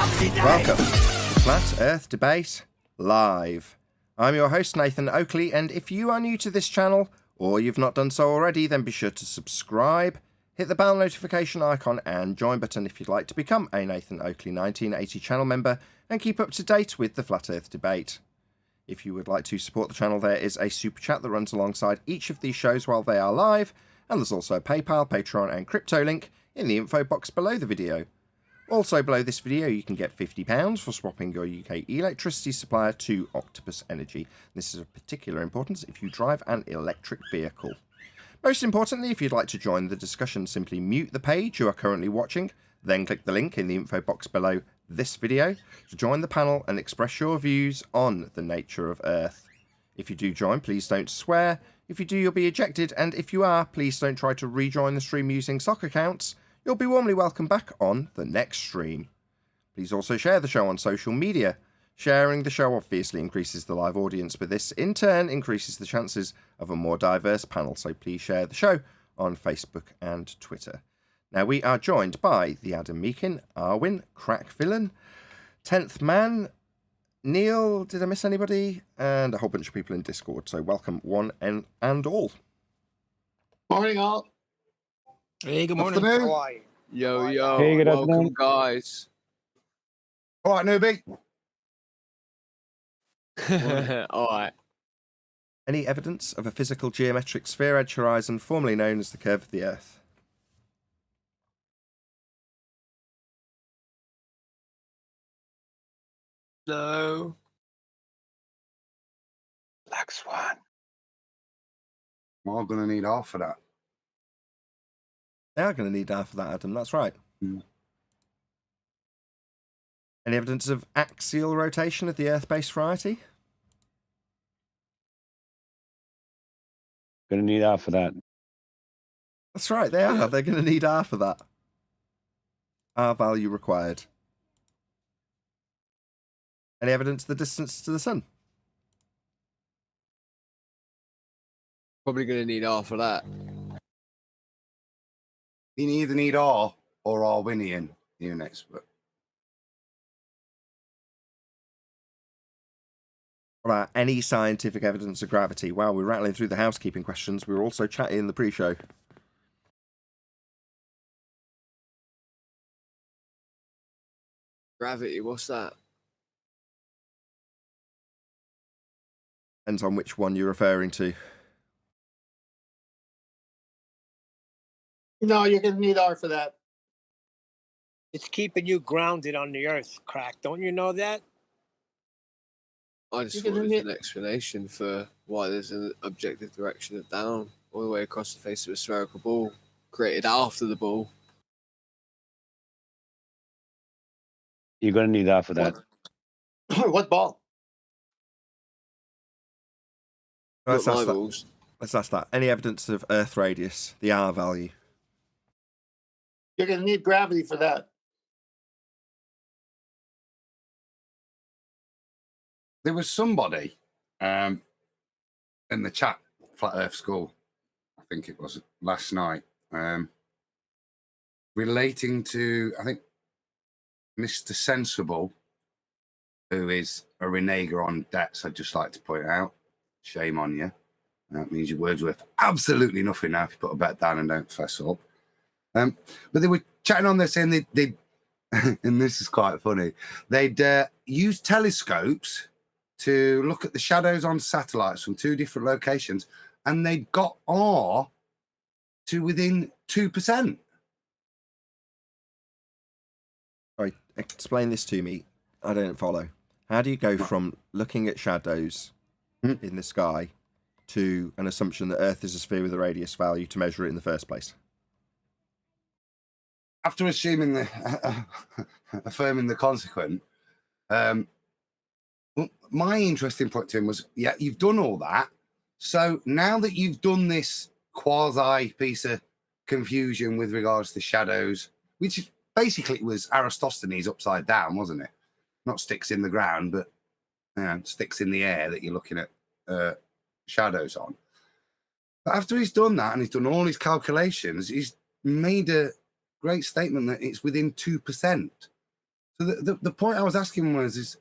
Welcome to Flat Earth Debate Live. I'm your host, Nathan Oakley, and if you are new to this channel, or you've not done so already, then be sure to subscribe, hit the bell notification icon and join button if you'd like to become a Nathan Oakley 1980 channel member and keep up to date with the Flat Earth Debate. If you would like to support the channel, there is a super chat that runs alongside each of these shows while they are live, and there's also a PayPal, Patreon and crypto link in the info box below the video. Also below this video you can get £50 for swapping your UK electricity supplier to Octopus Energy. This is of particular importance if you drive an electric vehicle. Most importantly, if you'd like to join the discussion, simply mute the page you are currently watching, then click the link in the info box below this video to join the panel and express your views on the nature of Earth. If you do join, please don't swear. If you do, you'll be ejected, and if you are, please don't try to rejoin the stream using sock accounts. You'll be warmly welcome back on the next stream. Please also share the show on social media. Sharing the show obviously increases the live audience, but this in turn increases the chances of a more diverse panel, so please share the show on Facebook and Twitter. Now we are joined by the Adam Meakin, Arwin, Crack Villain, 10th Man, Neil, did I miss anybody? And a whole bunch of people in Discord, so welcome one and all. Morning all. Hey, good morning. Afternoon. How are you? Yo, Hey, good welcome afternoon. guys. All right, newbie. Alright. Any evidence of a physical geometric sphere edge horizon formerly known as the curve of the Earth? No. Black Swan. We're going to need half of that. They are going to need half of that, Adam, that's right. Mm. Any evidence of axial rotation of the Earth-based variety? Gonna need half of that. That's right, they are. They're going to need half of that. R value required. Any evidence of the distance to the Sun? Probably gonna need half of that. You either need R or Arwinian units. But What about any scientific evidence of gravity? Wow, we're rattling through the housekeeping questions. We were also chatting in the pre-show. Gravity, what's that? Depends on which one you're referring to. No, you're going to need R for that. It's keeping you grounded on the earth, Crack. Don't you know that? I just You thought can it was only- an explanation for why there's an objective direction of down all the way across the face of a spherical ball created after the ball. You're gonna need half of that. What ball? Let's Not my ask that. balls. Let's ask that. Any evidence of Earth radius, the R value? You're going to need gravity for that. there was somebody in the chat, Flat Earth School, I think it was last night, relating to, I think, Mr. Sensible, who is a reneger on debts, I'd just like to point out. Shame on you. That means your word's worth absolutely nothing now if you put a bet down and don't fess up. But they were chatting on this, saying they'd and this is quite funny, they'd use telescopes to look at the shadows on satellites from two different locations, and they'd got R to within 2%. Sorry, explain this to me. I don't follow. How do you go from looking at shadows in the sky to an assumption that Earth is a sphere with a radius value to measure it in the first place? After assuming the affirming the consequent, my interesting point to him was, yeah, you've done all that. So now that you've done this quasi piece of confusion with regards to shadows, which basically was Aristophanes upside down, wasn't it? Not sticks in the ground, but sticks in the air that you're looking at shadows on. But after he's done that and he's done all his calculations, he's made a great statement that it's within 2%. So the point I was asking is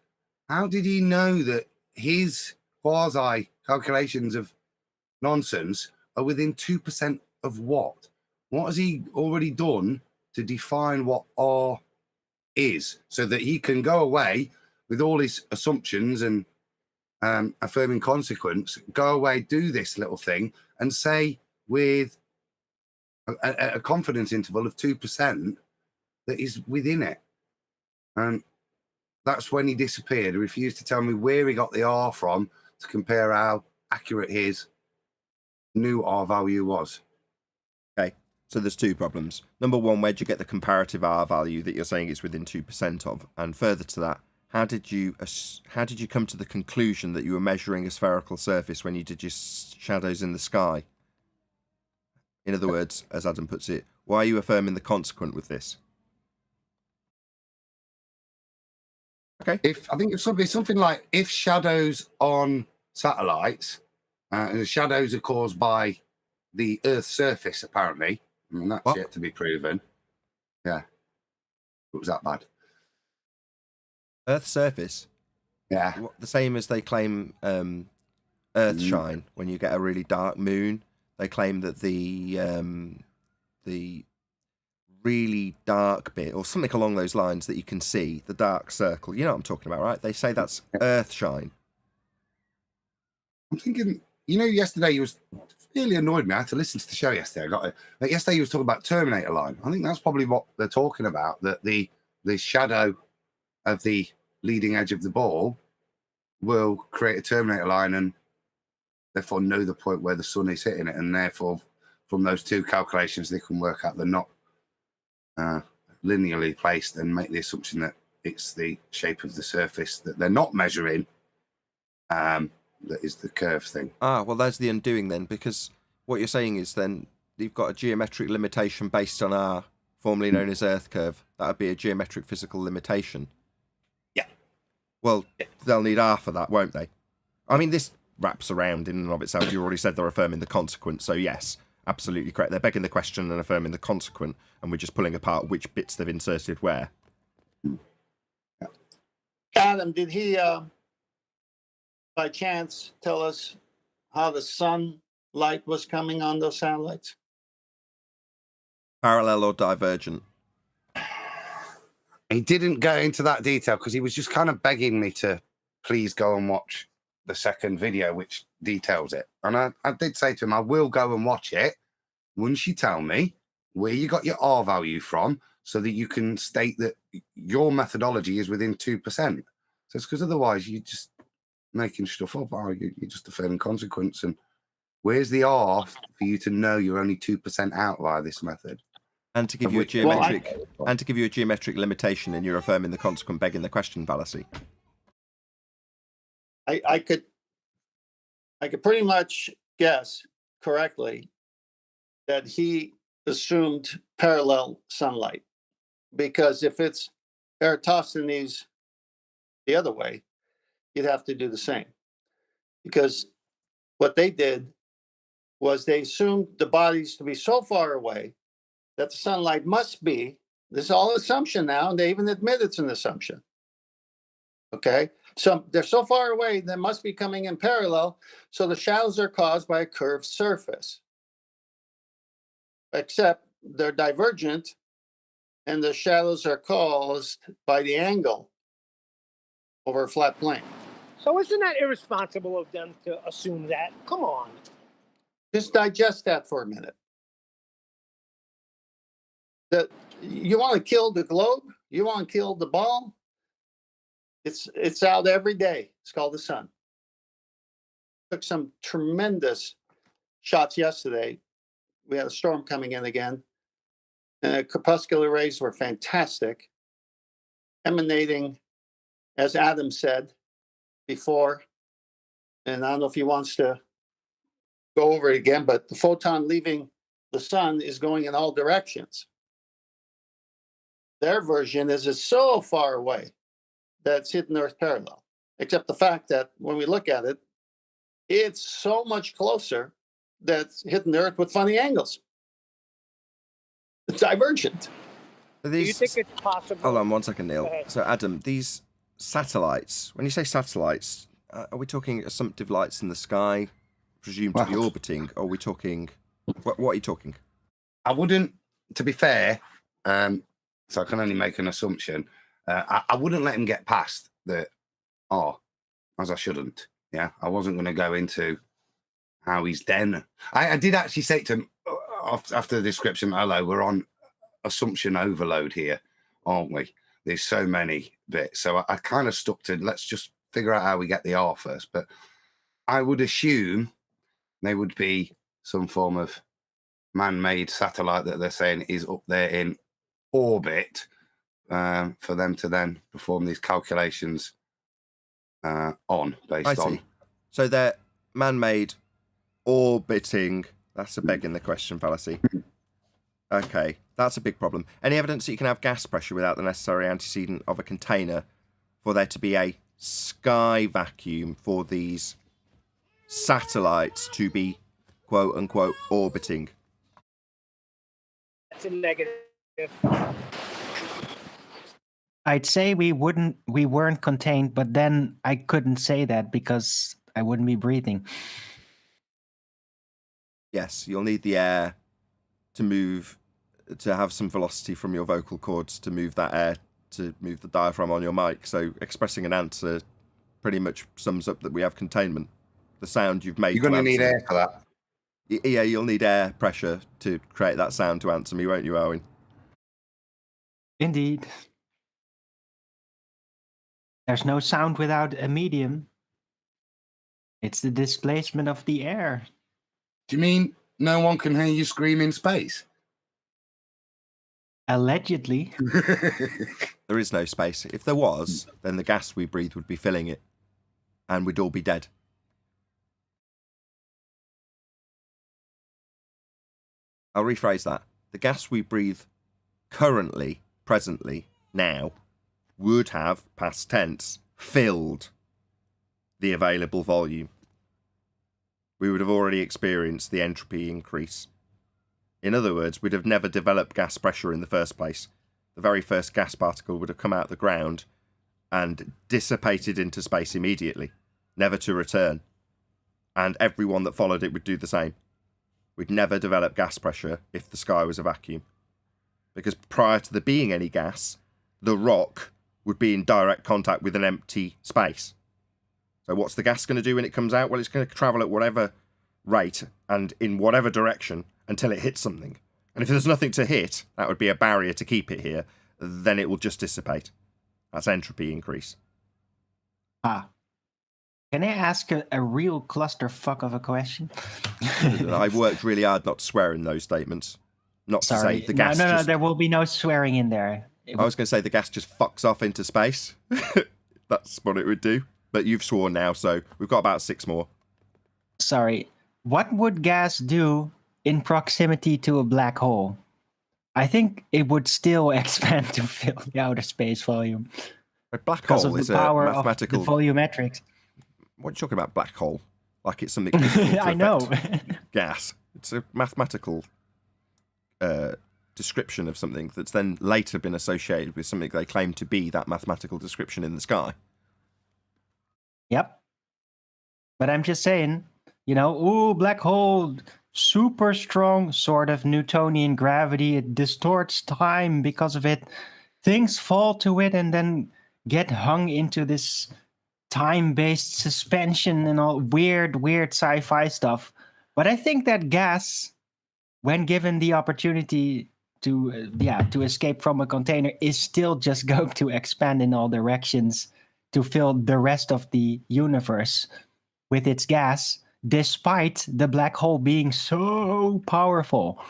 how did he know that his quasi calculations of nonsense are within 2% of what? What has he already done to define what R is so that he can go away with all his assumptions and affirming consequence, go away, do this little thing and say with a confidence interval of 2% that is within it. And that's when he disappeared. He refused to tell me where he got the R from to compare how accurate his new R value was. Okay, so there's two problems. Number one, where'd you get the comparative R value that you're saying it's within 2% of? And further to that, how did you come to the conclusion that you were measuring a spherical surface when you did your shadows in the sky? In other words, as Adam puts it, why are you affirming the consequent with this? Okay. I think it's something like if shadows on satellites, and the shadows are caused by the Earth's surface, apparently. I mean, that's yet to be proven. Yeah. It was that bad. Earth's surface? Yeah. The same as they claim Earth shine when you get a really dark moon. They claim that the really dark bit, or something along those lines that you can see, the dark circle, you know what I'm talking about, right? They say that's Earth shine. I'm thinking, yesterday he was really annoyed me. I had to listen to the show yesterday. Yesterday he was talking about Terminator line. I think that's probably what they're talking about, that the shadow of the leading edge of the ball will create a Terminator line and therefore know the point where the sun is hitting it, and therefore from those two calculations they can work out they're not linearly placed and make the assumption that it's the shape of the surface that they're not measuring that is the curve thing. Well, there's the undoing then, because what you're saying is then you've got a geometric limitation based on R, formerly known as Earth curve. That would be a geometric physical limitation. Yeah. Well, they'll need R for that, won't they? I mean, this wraps around in and of itself. You already said they're affirming the consequent, so yes, absolutely correct. They're begging the question and affirming the consequent, and we're just pulling apart which bits they've inserted where. Adam, did he, by chance, tell us how the sunlight was coming on those satellites? Parallel or divergent? He didn't go into that detail because he was just kind of begging me to please go and watch the second video, which details it. And I did say to him, I will go and watch it once you tell me where you got your R value from so that you can state that your methodology is within 2%. So it's because otherwise you're just making stuff up. You're just affirming consequence. And where's the R for you to know you're only 2% out via this method? And to give you a geometric limitation, and you're affirming the consequent, begging the question fallacy. I could pretty much guess correctly that he assumed parallel sunlight, because if it's Eratosthenes the other way, you'd have to do the same. Because what they did was they assumed the bodies to be so far away that the sunlight must be, this is all assumption now, and they even admit it's an assumption. Okay, so they're so far away, they must be coming in parallel, so the shadows are caused by a curved surface. Except they're divergent, and the shadows are caused by the angle over a flat plane. So isn't that irresponsible of them to assume that? Come on. Just digest that for a minute. That you want to kill the globe? You want to kill the ball? It's out every day. It's called the sun. Took some tremendous shots yesterday. We had a storm coming in again. Crepuscular rays were fantastic, emanating, as Adam said before, and I don't know if he wants to go over it again, but the photon leaving the sun is going in all directions. Their version is it's so far away that it's hitting Earth parallel, except the fact that when we look at it, it's so much closer that it's hitting the Earth with funny angles. It's divergent. But Do you these, think it's possible? hold on 1 second, Neil. Go ahead. So, Adam, these satellites, when you say satellites, are we talking assumptive lights in the sky, presumed to be Well- orbiting? Or are we talking, what are you talking? I wouldn't, to be fair, so I can only make an assumption. I wouldn't let him get past the, as I shouldn't. Yeah, I wasn't going to go into how he's done. I did actually say to him after the description, hello, we're on assumption overload here, aren't we? There's so many bits. So I kind of stuck to, let's just figure out how we get the R first. But I would assume they would be some form of man-made satellite that they're saying is up there in orbit for them to then perform these calculations based on. So they're man-made, orbiting. That's a begging the question fallacy. Okay, that's a big problem. Any evidence that you can have gas pressure without the necessary antecedent of a container for there to be a sky vacuum for these satellites to be quote-unquote orbiting? That's a negative. I'd say we weren't contained, but then I couldn't say that because I wouldn't be breathing. Yes, you'll need the air to move, to have some velocity from your vocal cords to move that air, to move the diaphragm on your mic. So expressing an answer pretty much sums up that we have containment. The sound you've made. You're going to need answer- air for that. Yeah, you'll need air pressure to create that sound to answer me, won't you, Owen? Indeed. There's no sound without a medium. It's the displacement of the air. Do you mean no one can hear you scream in space? Allegedly. There is no space. If there was, then the gas we breathe would be filling it, and we'd all be dead. I'll rephrase that. The gas we breathe currently, presently, now, would have, past tense, filled the available volume. We would have already experienced the entropy increase. In other words, we'd have never developed gas pressure in the first place. The very first gas particle would have come out of the ground and dissipated into space immediately, never to return. And everyone that followed it would do the same. We'd never develop gas pressure if the sky was a vacuum. Because prior to there being any gas, the rock would be in direct contact with an empty space. So what's the gas going to do when it comes out? Well, it's going to travel at whatever rate and in whatever direction until it hits something. And if there's nothing to hit, that would be a barrier to keep it here, then it will just dissipate. That's entropy increase. Can I ask a real clusterfuck of a question? I've worked really hard not to swear in those statements. Not to Sorry. say the gas No, just... there will be no swearing in there. I was going to say the gas just fucks off into space. That's what it would do. But you've sworn now, so we've got about 6 more. Sorry. What would gas do in proximity to a black hole? I think it would still expand to fill the outer space volume. A black Because hole of is the a power mathematical... of the volumetrics. What are you talking about, black hole? Like it's something physical to I know. affect gas. It's a mathematical description of something that's then later been associated with something they claim to be that mathematical description in the sky. Yep. But I'm just saying, ooh, black hole, super strong sort of Newtonian gravity. It distorts time because of it. Things fall to it and then get hung into this time-based suspension and all weird sci-fi stuff. But I think that gas, when given the opportunity to escape from a container, is still just going to expand in all directions to fill the rest of the universe with its gas, despite the black hole being so powerful,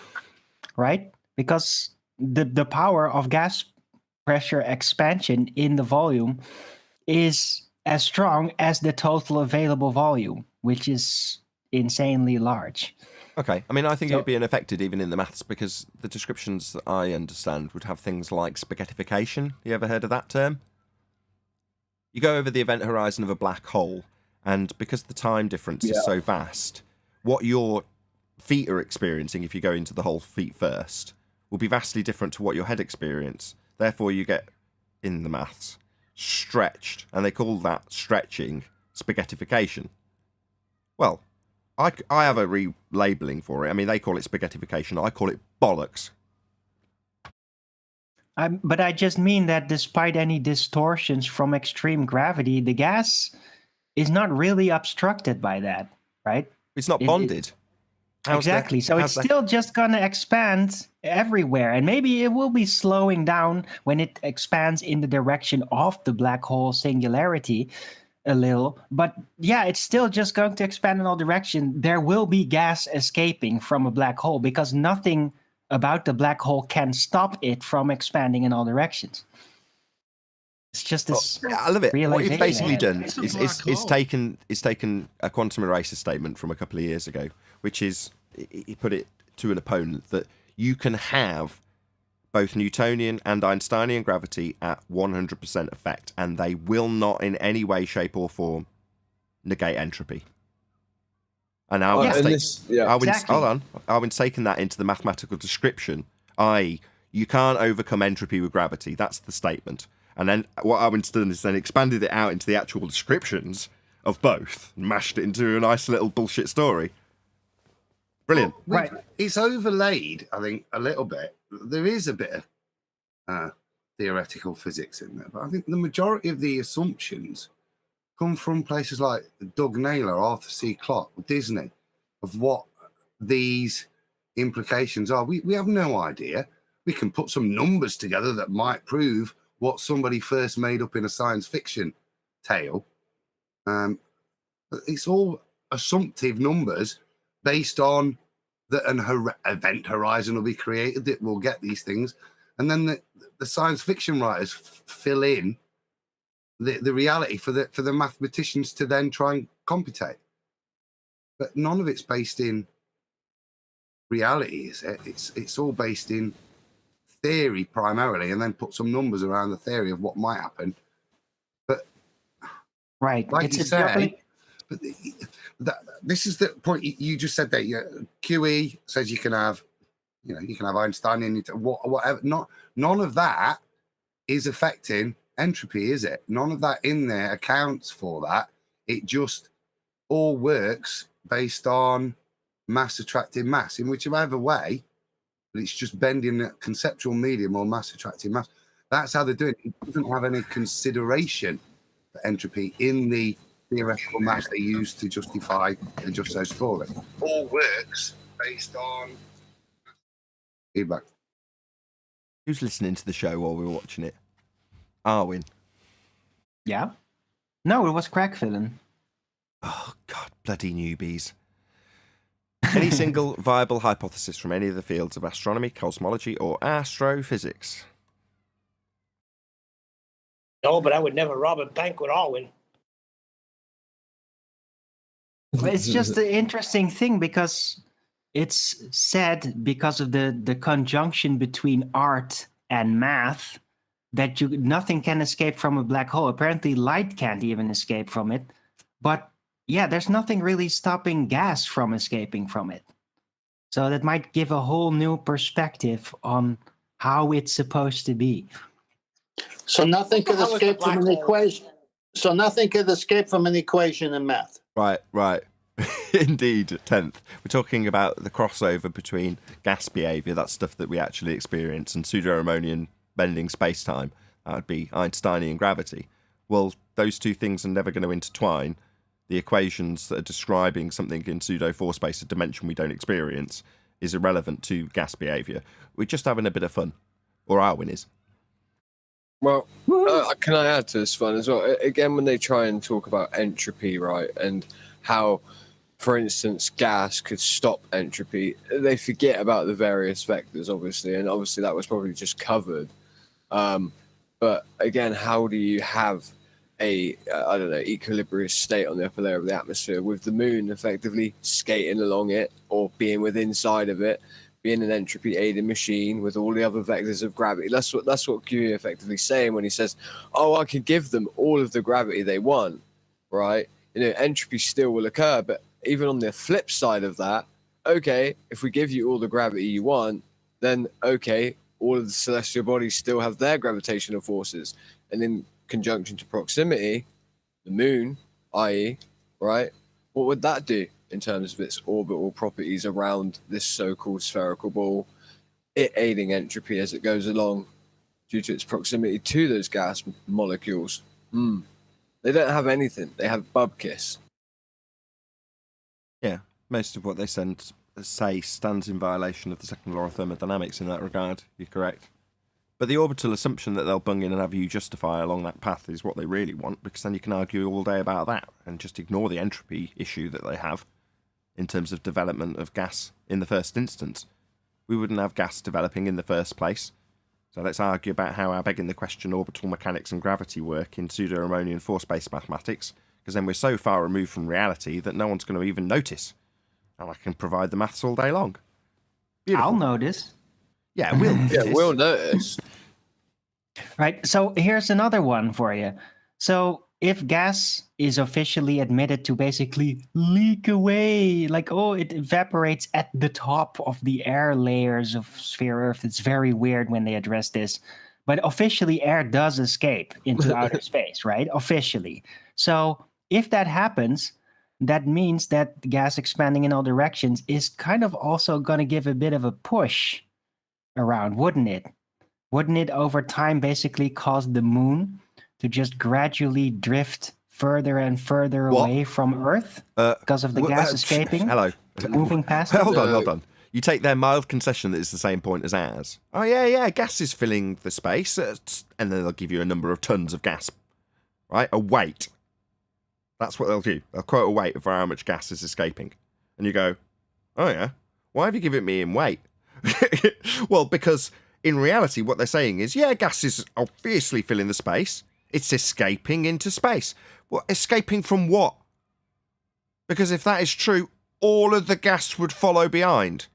right? Because the power of gas pressure expansion in the volume is as strong as the total available volume, which is insanely large. Okay, I mean, I think it would be unaffected even in the maths because the descriptions that I understand would have things like spaghettification. You ever heard of that term? You go over the event horizon of a black hole, and because the time difference is so vast, what your feet are experiencing, if you go into the whole feet first, will be vastly different to what your head experience. Therefore, you get, in the maths, stretched, and they call that stretching spaghettification. Well, I have a relabeling for it. I mean, they call it spaghettification. I call it bollocks. But I just mean that despite any distortions from extreme gravity, the gas is not really obstructed by that, right? It's not bonded. Exactly. So it's still just going to expand everywhere. And maybe it will be slowing down when it expands in the direction of the black hole singularity a little. But yeah, it's still just going to expand in all directions. There will be gas escaping from a black hole because nothing about the black hole can stop it from expanding in all directions. It's just this. I love it. What you've basically done It's a is black hole. it's taken a quantum eraser statement from a couple of years ago, which is he put it to an opponent that you can have both Newtonian and Einsteinian gravity at 100% effect, and they will not in any way, shape, or form negate entropy. And Arwin's taken that into the mathematical description, i.e., you can't overcome entropy with gravity. That's the statement. And then what Arwin's done is then expanded it out into the actual descriptions of both, and mashed it into a nice little bullshit story. Brilliant. Well, right. It's overlaid, I think, a little bit. There is a bit of theoretical physics in there, but I think the majority of the assumptions come from places like Doug Naylor, Arthur C. Clarke, Disney, of what these implications are. We have no idea. We can put some numbers together that might prove what somebody first made up in a science fiction tale. But it's all assumptive numbers based on that an event horizon will be created that will get these things. And then the science fiction writers fill in the reality for the mathematicians to then try and computate. But none of it's based in reality, is it? It's all based in theory primarily, and then put some numbers around the theory of what might happen. But right, like you say, but this is the point you just said that QE says you can have Einstein in it, whatever. None of that is affecting entropy, is it? None of that in there accounts for that. It just all works based on mass attracting mass in whichever way, but it's just bending the conceptual medium or mass attracting mass. That's how they're doing it. It doesn't have any consideration for entropy in the theoretical maths they use to justify the just so story. All works based on feedback. Who's listening to the show while we were watching it? Arwin. Yeah? No, it was Crackfilling. Oh, God, bloody newbies. Any single viable hypothesis from any of the fields of astronomy, cosmology, or astrophysics? No, but I would never rob a bank with Alwyn. It's just an interesting thing because it's said because of the conjunction between art and math that nothing can escape from a black hole. Apparently light can't even escape from it. But yeah, there's nothing really stopping gas from escaping from it. So that might give a whole new perspective on how it's supposed to be. So nothing could escape from an equation. So nothing could escape from an equation in math. Right. Indeed, 10th. We're talking about the crossover between gas behavior, that stuff that we actually experience, and pseudo-Riemannian bending space-time. That would be Einsteinian gravity. Well, those two things are never going to intertwine. The equations that are describing something in pseudo-4 space, a dimension we don't experience, is irrelevant to gas behavior. We're just having a bit of fun. Or Arwin is. Well, can I add to this fun as well? Again, when they try and talk about entropy, right, and how, for instance, gas could stop entropy, they forget about the various vectors, obviously, and obviously that was probably just covered. But again, how do you have a equilibrious state on the upper layer of the atmosphere with the moon effectively skating along it or being within inside of it, being an entropy aided machine with all the other vectors of gravity? That's what QE effectively saying when he says, "Oh, I can give them all of the gravity they want," right? Entropy still will occur, but even on the flip side of that, okay, if we give you all the gravity you want, then okay, all of the celestial bodies still have their gravitational forces, and in conjunction to proximity, the moon, i.e., right, what would that do in terms of its orbital properties around this so-called spherical ball, it aiding entropy as it goes along due to its proximity to those gas molecules? They don't have anything. They have bubkiss. Yeah, most of what they say stands in violation of the second law of thermodynamics in that regard. You're correct. But the orbital assumption that they'll bung in and have you justify along that path is what they really want, because then you can argue all day about that and just ignore the entropy issue that they have in terms of development of gas in the first instance. We wouldn't have gas developing in the first place. So let's argue about how our begging the question orbital mechanics and gravity work in pseudo-Riemannian force-based mathematics, because then we're so far removed from reality that no one's going to even notice. And I can provide the maths all day long. Beautiful. I'll notice. Yeah, we'll notice. Yeah, we'll notice. Right. So here's another one for you. So if gas is officially admitted to basically leak away, like, oh, it evaporates at the top of the air layers of sphere Earth. It's very weird when they address this. But officially, air does escape into outer space, right? Officially. So if that happens, that means that the gas expanding in all directions is kind of also going to give a bit of a push around, wouldn't it? Wouldn't it over time basically cause the moon to just gradually drift further and further away from Earth because of the gas escaping? Hello. Moving past Hold on. You take their mild concession that it's the same point as ours. Oh, yeah, gas is filling the space, and then they'll give you a number of tons of gas, right? A weight. That's what they'll do. They'll quote a weight of how much gas is escaping. And you go, oh, yeah, why have you given me in weight? Well, because in reality, what they're saying is, yeah, gas is obviously filling the space. It's escaping into space. Well, escaping from what? Because if that is true, all of the gas would follow behind.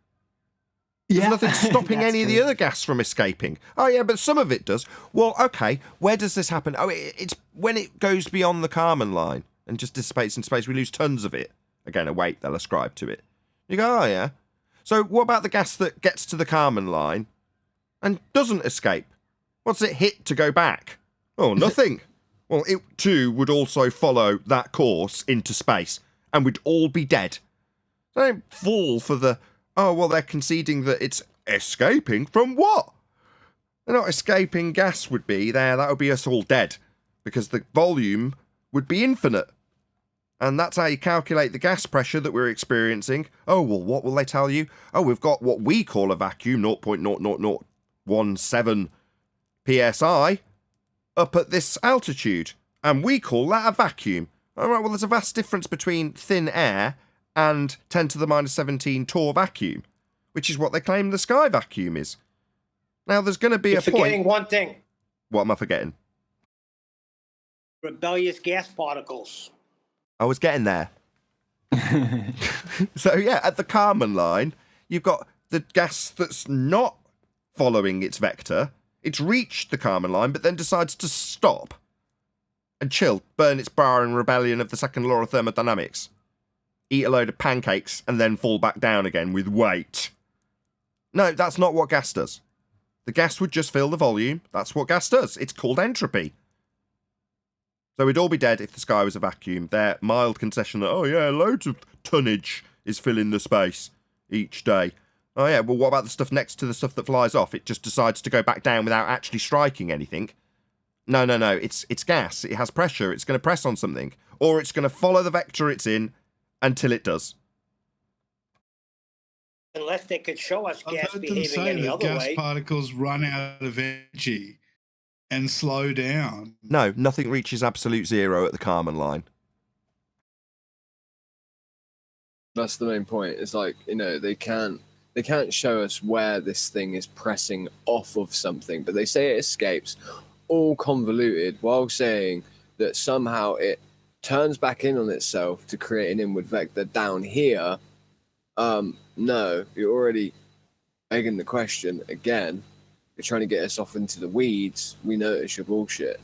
There's nothing stopping any of the other gas from escaping. Oh, yeah, but some of it does. Well, okay, where does this happen? Oh, it's when it goes beyond the Kármán line and just dissipates in space, we lose tons of it. Again, a weight they'll ascribe to it. You go, oh, yeah. So what about the gas that gets to the Kármán line and doesn't escape? What's it hit to go back? Oh, nothing. Well, it too would also follow that course into space and we'd all be dead. So don't fall for the, oh, well, they're conceding that it's escaping from what? They're not escaping gas would be there. That would be us all dead because the volume would be infinite. And that's how you calculate the gas pressure that we're experiencing. Oh, well, what will they tell you? Oh, we've got what we call a vacuum, 0.00017 psi, up at this altitude. And we call that a vacuum. All right, well, there's a vast difference between thin air and 10 to the minus 17 torr vacuum, which is what they claim the sky vacuum is. Now, there's going to be You're a point... forgetting one thing. What am I forgetting? Rebellious gas particles. I was getting there. So, yeah, at the Kármán line, you've got the gas that's not following its vector. It's reached the Kármán line, but then decides to stop and chill, burn its bra in rebellion of the second law of thermodynamics, eat a load of pancakes, and then fall back down again with weight. No, that's not what gas does. The gas would just fill the volume. That's what gas does. It's called entropy. So we'd all be dead if the sky was a vacuum. Their mild concession that, oh yeah, loads of tonnage is filling the space each day. Oh yeah, well what about the stuff next to the stuff that flies off? It just decides to go back down without actually striking anything. No, it's gas. It has pressure. It's going to press on something. Or it's going to follow the vector it's in until it does. Unless they could show us I've gas heard them behaving say any that other gas way. particles run out of energy and slow down. No, nothing reaches absolute zero at the Kármán line. That's the main point. It's like, you know, they can't show us where this thing is pressing off of something, but they say it escapes, all convoluted, while saying that somehow it turns back in on itself to create an inward vector down here. No, you're already begging the question again. You're trying to get us off into the weeds. We notice your bullshit.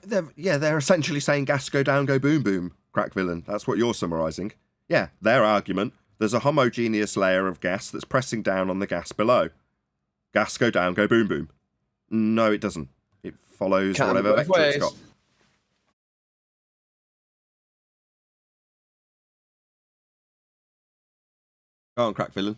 They're essentially saying gas go down, go boom boom, crack villain. That's what you're summarising. Yeah, their argument. There's a homogeneous layer of gas that's pressing down on the gas below. gas go down, go boom boom. No, it doesn't. It follows Can whatever both vector it's ways. got. Go on, crack villain.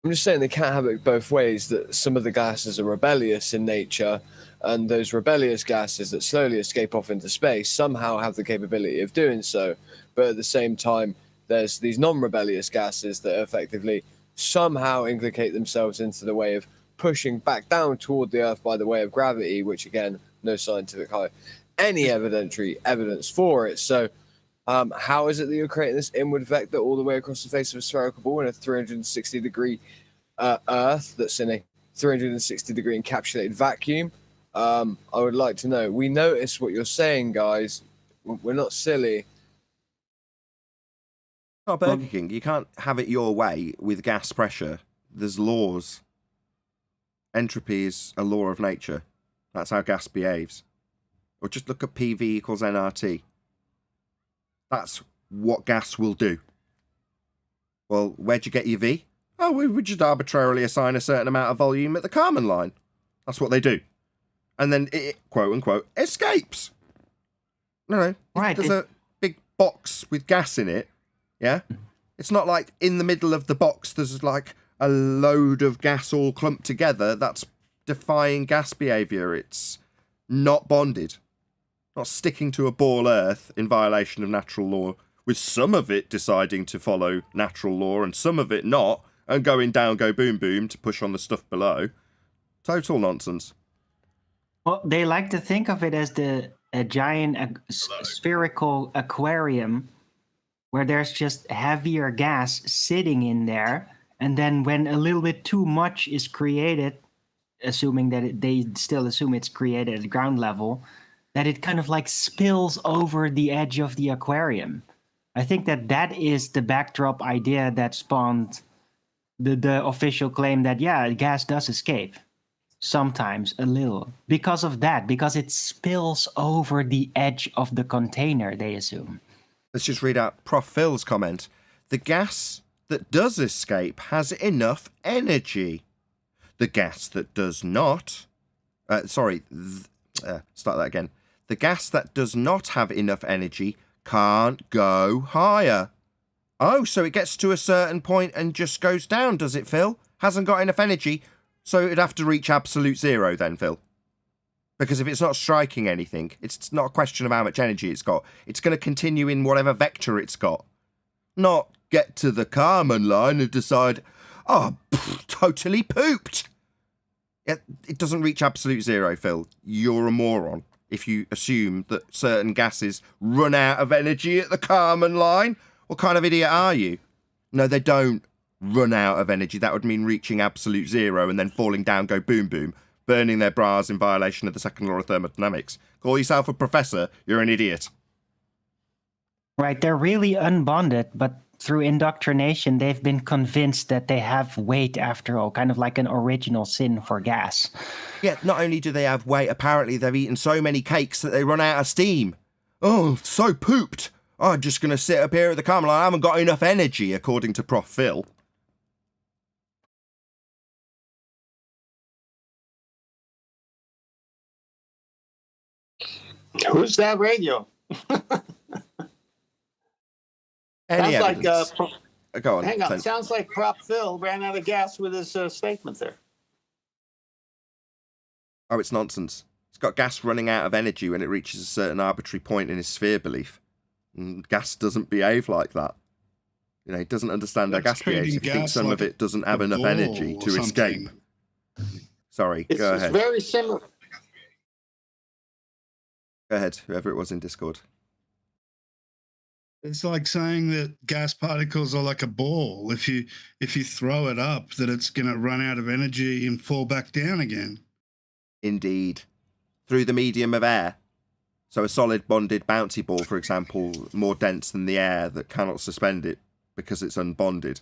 I'm just saying they can't have it both ways, that some of the gases are rebellious in nature, and those rebellious gases that slowly escape off into space somehow have the capability of doing so. But at the same time, there's these non-rebellious gases that effectively somehow implicate themselves into the way of pushing back down toward the Earth by the way of gravity, which again, no scientific any evidence for it. So how is it that you're creating this inward vector all the way across the face of a spherical ball in a 360-degree Earth that's in a 360-degree encapsulated vacuum? I would like to know. We notice what you're saying, guys. We're not silly. Not Burger King. You can't have it your way with gas pressure. There's laws. Entropy is a law of nature. That's how gas behaves. Or just look at PV equals nRT. That's what gas will do. Well, where'd you get your V? Oh, we would just arbitrarily assign a certain amount of volume at the Kármán line. That's what they do. And then it, quote unquote, escapes. No. Right, There's a big box with gas in it. Yeah? It's not like in the middle of the box there's like a load of gas all clumped together. That's defying gas behaviour. It's not bonded. Not sticking to a ball earth in violation of natural law, with some of it deciding to follow natural law and some of it not, and going down, go boom boom to push on the stuff below. Total nonsense. Well, they like to think of it as a giant spherical aquarium where there's just heavier gas sitting in there. And then when a little bit too much is created, assuming that they still assume it's created at ground level, that it kind of like spills over the edge of the aquarium. I think that is the backdrop idea that spawned the official claim that, yeah, gas does escape. Sometimes a little. Because of that, because it spills over the edge of the container, they assume. Let's just read out Prof. Phil's comment. The gas that does escape has enough energy. The gas that does not... start that again. The gas that does not have enough energy can't go higher. Oh, so it gets to a certain point and just goes down, does it, Phil? Hasn't got enough energy, so it'd have to reach absolute zero then, Phil. Because if it's not striking anything, it's not a question of how much energy it's got. It's going to continue in whatever vector it's got. Not get to the Kármán line and decide, totally pooped. It doesn't reach absolute zero, Phil. You're a moron if you assume that certain gases run out of energy at the Kármán line. What kind of idiot are you? No, they don't run out of energy. That would mean reaching absolute zero and then falling down, go boom boom, burning their bras in violation of the second law of thermodynamics. Call yourself a professor, you're an idiot. Right, they're really unbonded, but through indoctrination, they've been convinced that they have weight after all, kind of like an original sin for gas. Yeah, not only do they have weight, apparently they've eaten so many cakes that they run out of steam. Oh, so pooped. I'm just going to sit up here at the Kármán line. I haven't got enough energy, according to Prof. Phil. Who's that radio? Any Sounds evidence? Go on. hang on. Clint. Sounds like Prop Phil ran out of gas with his statement there. Oh, it's nonsense. It's got gas running out of energy when it reaches a certain arbitrary point in his sphere belief. And gas doesn't behave like that. You know, he doesn't understand how That's gas behaves. treating If he thinks gas some like of it doesn't have a enough ball energy or to escape. something. Sorry, It's, go it's ahead. very similar. Go ahead, whoever it was in Discord. It's like saying that gas particles are like a ball. If you throw it up, that it's going to run out of energy and fall back down again. Indeed. Through the medium of air. So a solid bonded bouncy ball, for example, more dense than the air that cannot suspend it because it's unbonded.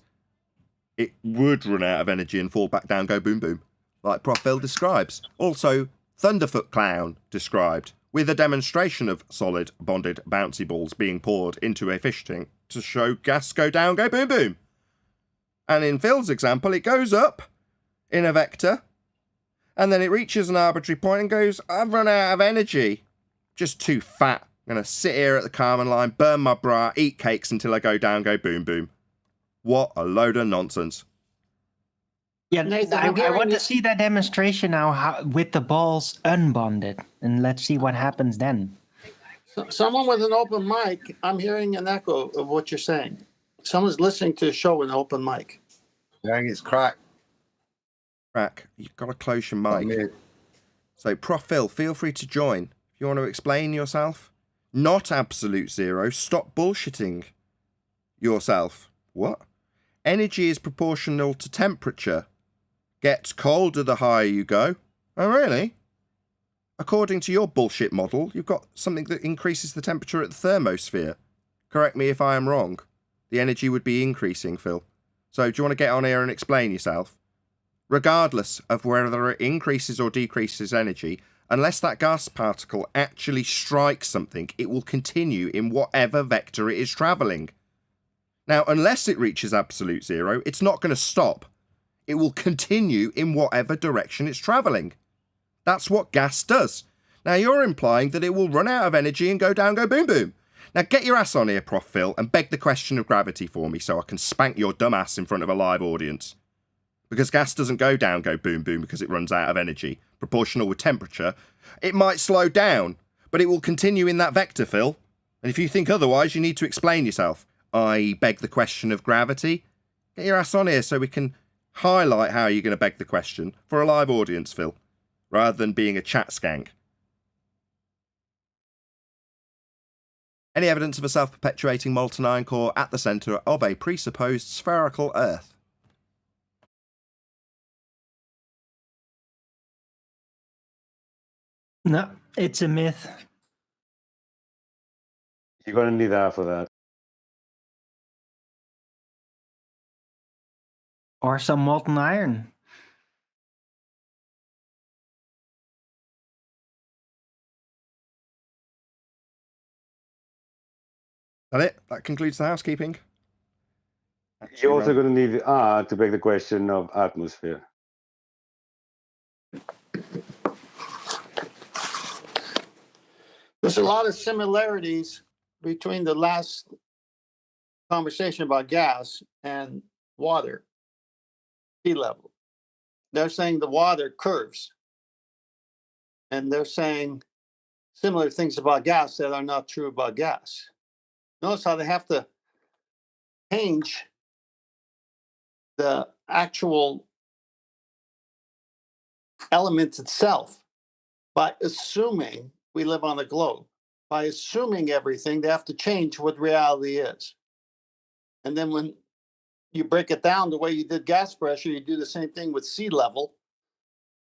It would run out of energy and fall back down, go boom boom, like Prof. Phil describes. Also, Thunderfoot Clown described, with a demonstration of solid bonded bouncy balls being poured into a fish tank to show gas go down, go boom boom. And in Phil's example, it goes up, in a vector, and then it reaches an arbitrary point and goes, I've run out of energy. Just too fat. I'm going to sit here at the Kármán line, burn my bra, eat cakes until I go down, go boom, boom. What a load of nonsense. Yeah, Nathan, I I'm hearing want to you- see that demonstration now with the balls unbonded, and let's see what happens then. Someone with an open mic, I'm hearing an echo of what you're saying. Someone's listening to a show with an open mic. I think it's cracked. Crack, you've got to close your I mic. mean, So, Prof. Phil, feel free to join. If you want to explain yourself. Not absolute zero. Stop bullshitting yourself. What? Energy is proportional to temperature. Gets colder the higher you go. Oh, really? According to your bullshit model, you've got something that increases the temperature at the thermosphere. Correct me if I am wrong. The energy would be increasing, Phil. So, do you want to get on here and explain yourself? Regardless of whether it increases or decreases energy, unless that gas particle actually strikes something, it will continue in whatever vector it is travelling. Now, unless it reaches absolute zero, it's not going to stop. It will continue in whatever direction it's travelling. That's what gas does. Now, you're implying that it will run out of energy and go down, go boom, boom. Now, get your ass on here, Prof. Phil, and beg the question of gravity for me so I can spank your dumb ass in front of a live audience. Because gas doesn't go down, go boom, boom, because it runs out of energy. Proportional with temperature. It might slow down, but it will continue in that vector, Phil. And if you think otherwise, you need to explain yourself. I beg the question of gravity. Get your ass on here so we can highlight how you're going to beg the question for a live audience, Phil, rather than being a chat skank. Any evidence of a self-perpetuating molten iron core at the centre of a presupposed spherical Earth? No, it's a myth. You're going to need that for that. Or some molten iron. That it? That concludes the housekeeping. You're also going to need R to beg the question of atmosphere. There's a lot of similarities between the last conversation about gas and water, sea level. They're saying the water curves. And they're saying similar things about gas that are not true about gas. Notice how they have to change the actual element itself by assuming we live on a globe. By assuming everything, they have to change what reality is. And then when you break it down the way you did gas pressure, you do the same thing with sea level.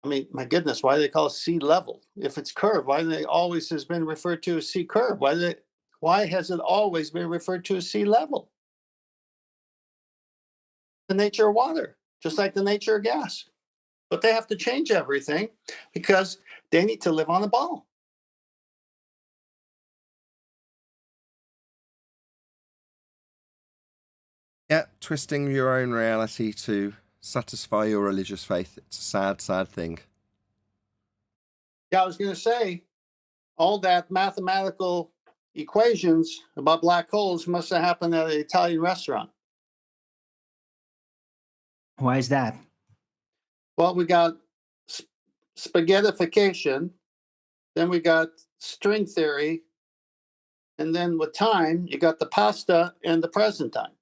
I mean, my goodness, why do they call it sea level? If it's curved, why do they always has been referred to as sea curve? Why has it always been referred to as sea level? The nature of water, just like the nature of gas. But they have to change everything because they need to live on a ball. Yeah, twisting your own reality to satisfy your religious faith. It's a sad, sad thing. Yeah, I was going to say, all that mathematical equations about black holes must have happened at an Italian restaurant. Why is that? Well, we got spaghettification, then we got string theory, and then with time, you got the pasta and the present time.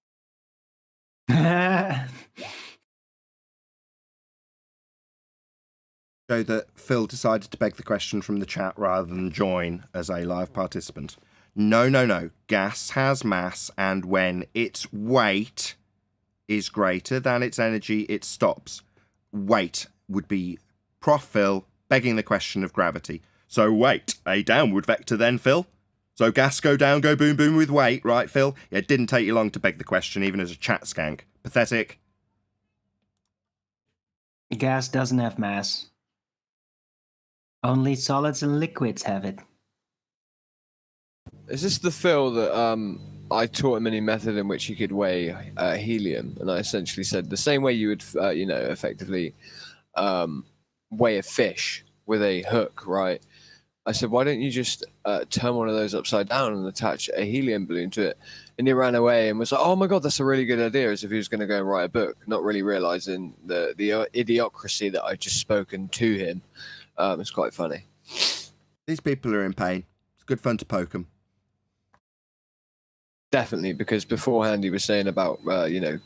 Show that Phil decided to beg the question from the chat rather than join as a live participant. No, no, no. Gas has mass, and when its weight is greater than its energy, it stops. Weight would be Prof. Phil begging the question of gravity. So weight, a downward vector then, Phil? So gas go down, go boom, boom with weight, right, Phil? It didn't take you long to beg the question, even as a chat skank. Pathetic. Gas doesn't have mass. Only solids and liquids have it. Is this the Phil that I taught him any method in which he could weigh helium? And I essentially said the same way you would, effectively weigh a fish with a hook, right? I said, why don't you just turn one of those upside down and attach a helium balloon to it? And he ran away and was like, oh my God, that's a really good idea, as if he was going to go and write a book, not really realizing the idiocracy that I'd just spoken to him. It's quite funny. These people are in pain. It's good fun to poke them. Definitely, because beforehand he was saying about,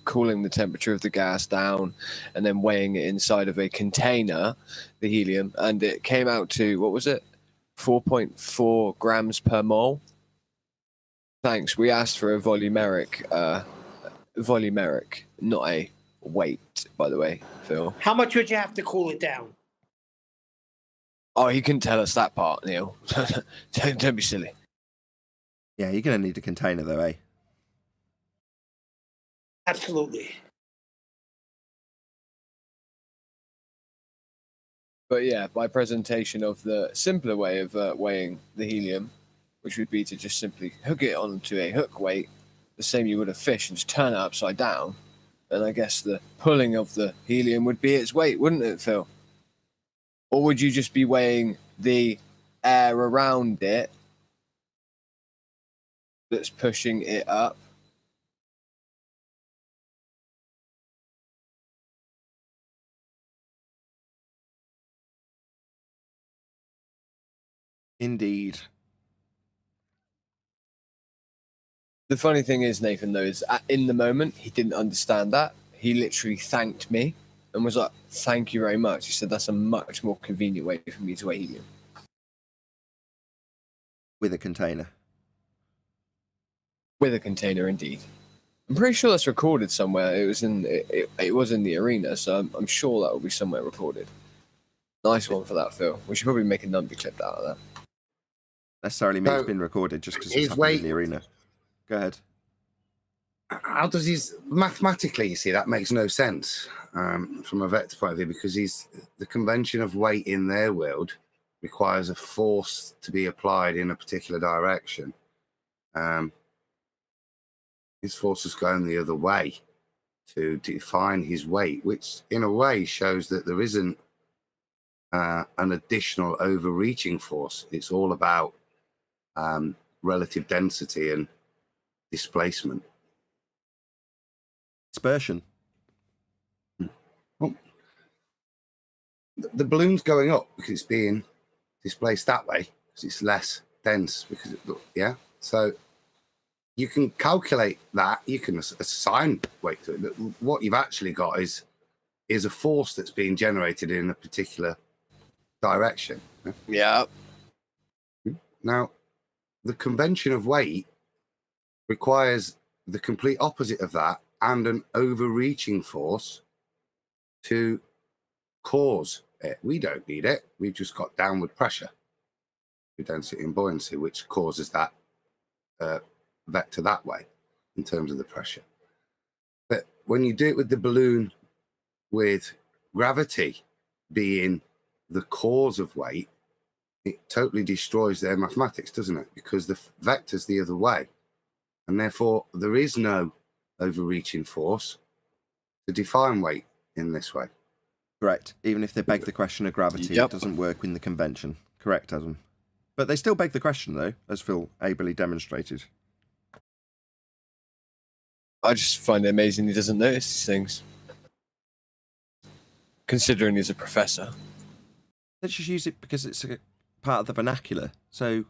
cooling the temperature of the gas down and then weighing it inside of a container, the helium, and it came out to, what was it? 4.4 grams per mole. Thanks. We asked for a volumeric, not a weight, by the way, Phil. How much would you have to cool it down? Oh, he couldn't tell us that part, Neil. Don't be silly. Yeah, you're going to need a container though, eh? Absolutely. But yeah, my presentation of the simpler way of weighing the helium, which would be to just simply hook it onto a hook weight, the same you would a fish, and just turn it upside down. And I guess the pulling of the helium would be its weight, wouldn't it, Phil? Or would you just be weighing the air around it that's pushing it up? Indeed. The funny thing is, Nathan, though, is in the moment, he didn't understand that. He literally thanked me and was like, thank you very much. He said, that's a much more convenient way for me to weigh helium. With a container. With a container, indeed. I'm pretty sure that's recorded somewhere. It was in the arena, so I'm sure that will be somewhere recorded. Nice one for that, Phil. We should probably make a number clip out of that. Necessarily means it's been recorded just because it's happened in the arena. Go ahead. How does his mathematically? You see, that makes no sense from a vector point of view, because the convention of weight in their world requires a force to be applied in a particular direction. His force is going the other way to define his weight, which in a way shows that there isn't an additional overreaching force. It's all about relative density and displacement. Dispersion. Well, the balloon's going up because it's being displaced that way, because it's less dense. So you can calculate that. You can assign weight to it. But what you've actually got is a force that's being generated in a particular direction. Yeah. Now, the convention of weight requires the complete opposite of that and an overreaching force to cause it. We don't need it. We've just got downward pressure, density and buoyancy, which causes that vector that way in terms of the pressure. But when you do it with the balloon, with gravity being the cause of weight, it totally destroys their mathematics, doesn't it? Because the vector's the other way. And therefore, there is no overreaching force to define weight in this way. Correct. Even if they beg the question of gravity, Yep. It doesn't work in the convention. Correct, Adam. But they still beg the question, though, as Phil ably demonstrated. I just find it amazing he doesn't notice these things, considering he's a professor. Let's just use it because it's a part of the vernacular. So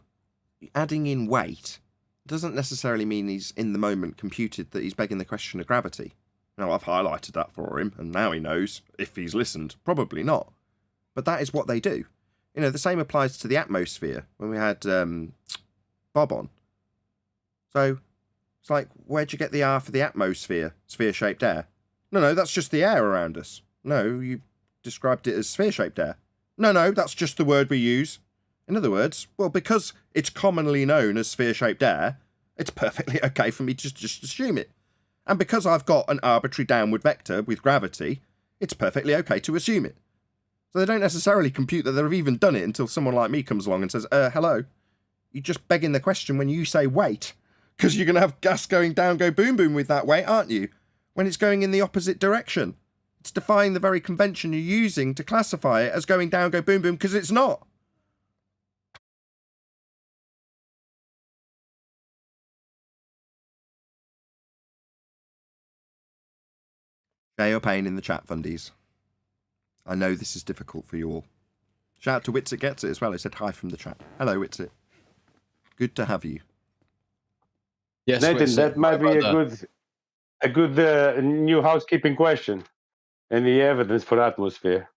adding in weight doesn't necessarily mean he's in the moment computed that he's begging the question of gravity. Now, I've highlighted that for him, and now he knows if he's listened. Probably not. But that is what they do. You know, the same applies to the atmosphere when we had Bob on. So it's like, where'd you get the R for the atmosphere? Sphere-shaped air. No, that's just the air around us. No, you described it as sphere-shaped air. No, that's just the word we use. In other words, well, because it's commonly known as sphere-shaped air, it's perfectly okay for me to just assume it. And because I've got an arbitrary downward vector with gravity, it's perfectly okay to assume it. So they don't necessarily compute that they've even done it until someone like me comes along and says, hello, you're just begging the question when you say weight, because you're going to have gas going down, go boom boom with that weight, aren't you? When it's going in the opposite direction. It's defying the very convention you're using to classify it as going down, go boom, boom, because it's not. Share your pain in the chat, fundies. I know this is difficult for you all. Shout out to Witsit Gets It as well. He said hi from the chat. Hello, Witsit. Good to have you. Yes, Nathan, Witsit, that might my be brother. a good new housekeeping question. Any evidence for atmosphere?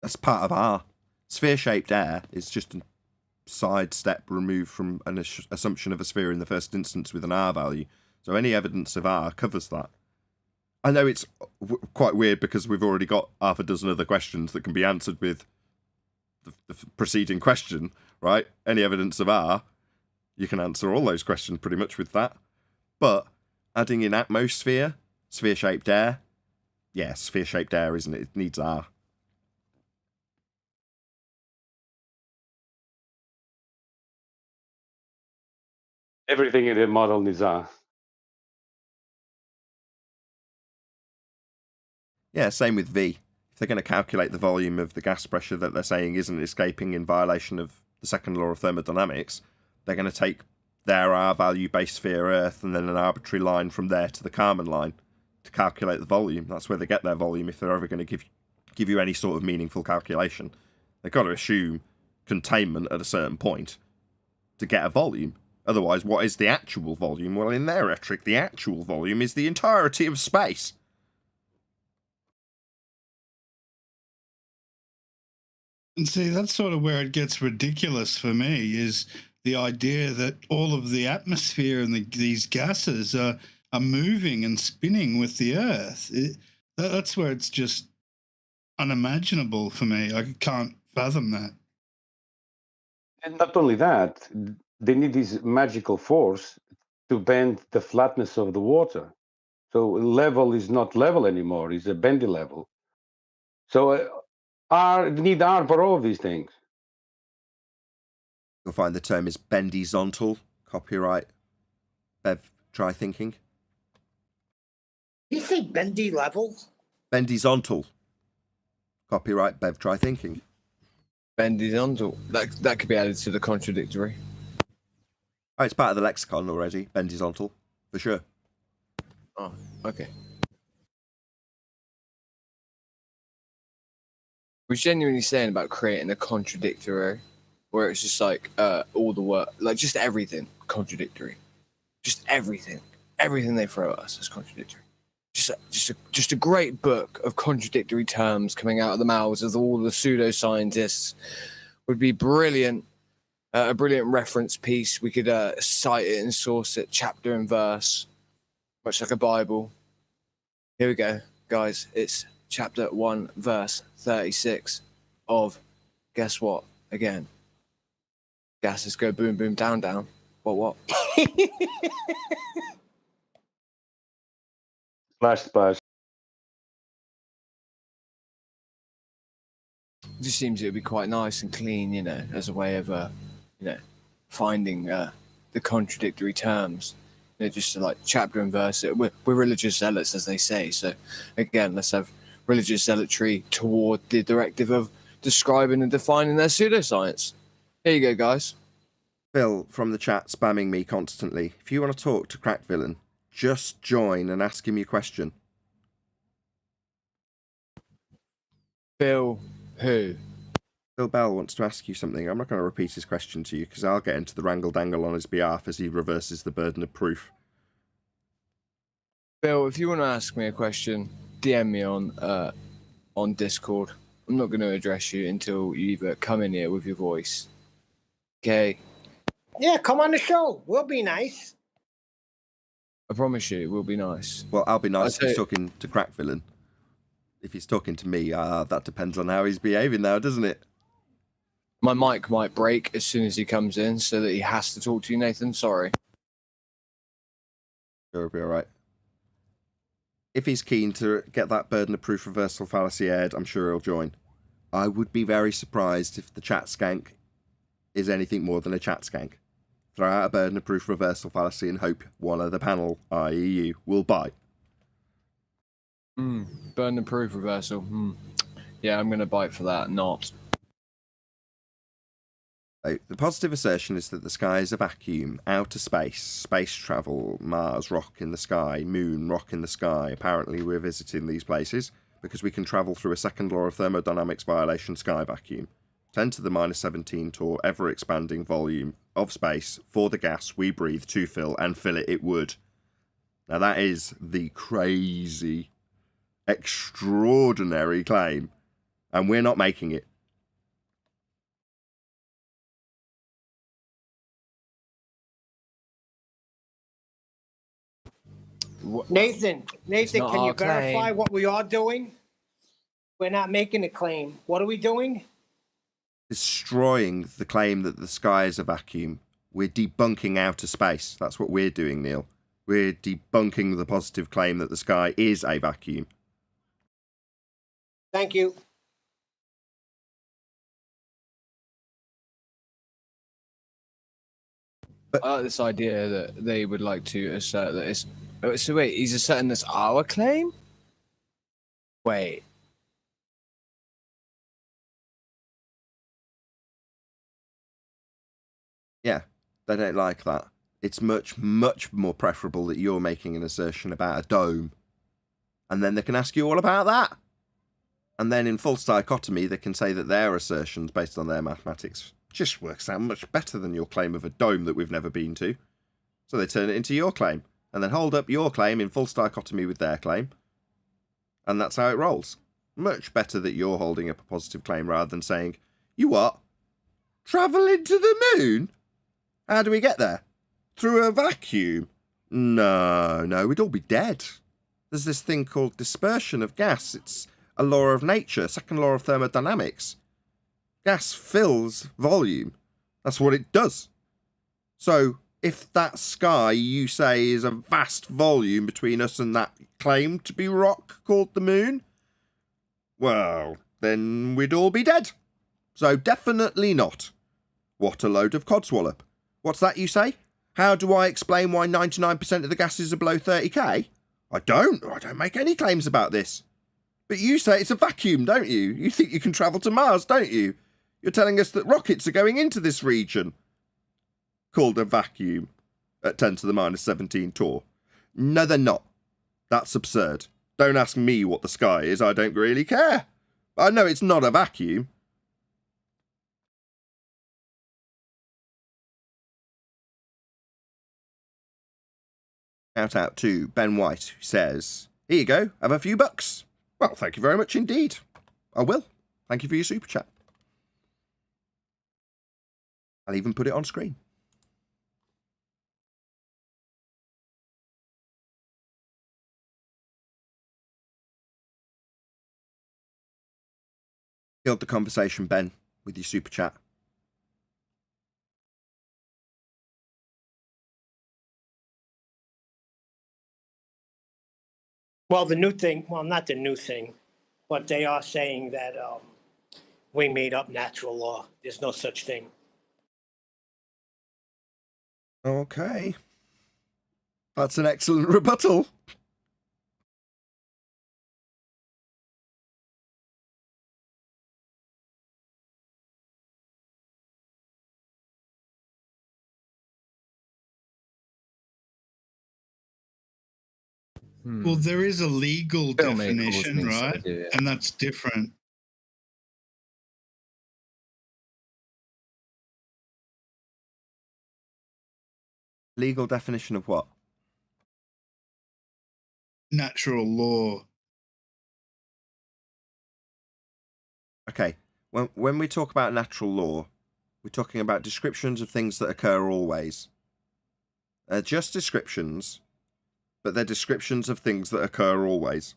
That's part of R. Sphere-shaped air is just a sidestep removed from an assumption of a sphere in the first instance with an R value. So any evidence of R covers that. I know it's quite weird because we've already got half a dozen other questions that can be answered with the preceding question, right? Any evidence of R, you can answer all those questions pretty much with that. But adding in atmosphere, sphere-shaped air, yeah, sphere-shaped air, isn't it? It needs R. Everything in the model needs R. Yeah, same with V. If they're going to calculate the volume of the gas pressure that they're saying isn't escaping in violation of the second law of thermodynamics, they're going to take their R value base sphere Earth and then an arbitrary line from there to the Kármán line to calculate the volume. That's where they get their volume if they're ever going to give you any sort of meaningful calculation. They've got to assume containment at a certain point to get a volume. Otherwise, what is the actual volume? Well, in their rhetoric, the actual volume is the entirety of space. And see, that's sort of where it gets ridiculous for me, is the idea that all of the atmosphere and these gases are moving and spinning with the Earth. That's where it's just unimaginable for me. I can't fathom that. And not only that, they need this magical force to bend the flatness of the water. So level is not level anymore, it's a bendy level. So R, they need R for all of these things. You'll find the term is bendizontal. Copyright Bev, try thinking. You say bendy level? Bendizontal. Copyright Bev, try thinking. Bendizontal. That could be added to the contradictory. Oh, it's part of the lexicon already. Bendizontal, for sure. Oh, okay. We're genuinely saying about creating a contradictory, where it's just like all the work, like just everything contradictory, just everything they throw at us is contradictory. Just a great book of contradictory terms coming out of the mouths of all the pseudoscientists would be brilliant. A brilliant reference piece. We could cite it and source it, chapter and verse, much like a Bible. Here we go, guys. It's chapter 1, verse 36 of, guess what? Again, gases go boom, boom, down, down. What? Splash, splash. It just seems it would be quite nice and clean, as a way of, finding the contradictory terms. Just to, like, chapter and verse it. We're religious zealots, as they say. So, again, let's have religious zealotry toward the directive of describing and defining their pseudoscience. Here you go, guys. Phil from the chat spamming me constantly. If you want to talk to Crack Villain, just join and ask him your question. Phil who? Phil Bell wants to ask you something. I'm not going to repeat his question to you because I'll get into the wrangle-dangle on his behalf as he reverses the burden of proof. Phil, if you want to ask me a question, DM me on Discord. I'm not going to address you until you either come in here with your voice. Okay? Yeah, come on the show. We'll be nice. I promise you, it will be nice. Well, I'll be nice if he's talking to Crack Villain. If he's talking to me, that depends on how he's behaving now, doesn't it? My mic might break as soon as he comes in, so that he has to talk to you, Nathan. Sorry. Sure, it'll be all right. If he's keen to get that burden of proof reversal fallacy aired, I'm sure he'll join. I would be very surprised if the chat skank is anything more than a chat skank. Throw out a burden of proof reversal fallacy and hope one of the panel, i.e. you, will bite. Burn the proof reversal. Yeah, I'm going to bite for that. Not. So, the positive assertion is that the sky is a vacuum, outer space, space travel, Mars, rock in the sky, moon, rock in the sky. Apparently we're visiting these places because we can travel through a second law of thermodynamics violation sky vacuum. 10 to the minus 17 torr, ever-expanding volume of space for the gas we breathe to fill, and fill it would. Now that is the crazy, extraordinary claim, and we're not making it. Nathan, not can you our verify claim. what we are doing? We're not making a claim. What are we doing? Destroying the claim that the sky is a vacuum. We're debunking outer space. That's what we're doing, Neil. We're debunking the positive claim that the sky is a vacuum. Thank you. I like this idea that they would like to assert that it's. So wait, he's asserting that's our claim? Wait. Yeah, they don't like that. It's much, much more preferable that you're making an assertion about a dome. And then they can ask you all about that. And then in false dichotomy, they can say that their assertions based on their mathematics just works out much better than your claim of a dome that we've never been to. So they turn it into your claim. And then hold up your claim in false dichotomy with their claim. And that's how it rolls. Much better that you're holding up a positive claim rather than saying, you what? Travel into the moon? How do we get there? Through a vacuum? No, we'd all be dead. There's this thing called dispersion of gas. It's a law of nature, second law of thermodynamics. Gas fills volume. That's what it does. So, if that sky you say is a vast volume between us and that claimed to be rock called the moon, well, then we'd all be dead. So definitely not. What a load of codswallop. What's that you say? How do I explain why 99% of the gases are below 30k? I don't make any claims about this. But you say it's a vacuum, don't you? You think you can travel to Mars, don't you? You're telling us that rockets are going into this region called a vacuum at 10 to the minus 17 torr. No, they're not. That's absurd. Don't ask me what the sky is. I don't really care. I know it's not a vacuum. Shout out to Ben White, who says, here you go, have a few bucks. Well, thank you very much indeed. I will. Thank you for your super chat. I'll even put it on screen. Killed the conversation, Ben, with your super chat. Well, the new thing, well, not the new thing, but they are saying that we made up natural law. There's no such thing. Okay. That's an excellent rebuttal. Well, there is a legal definition, right? And that's different. Legal definition of what? Natural law. Okay. When we talk about natural law, we're talking about descriptions of things that occur always. They're just descriptions, but they're descriptions of things that occur always.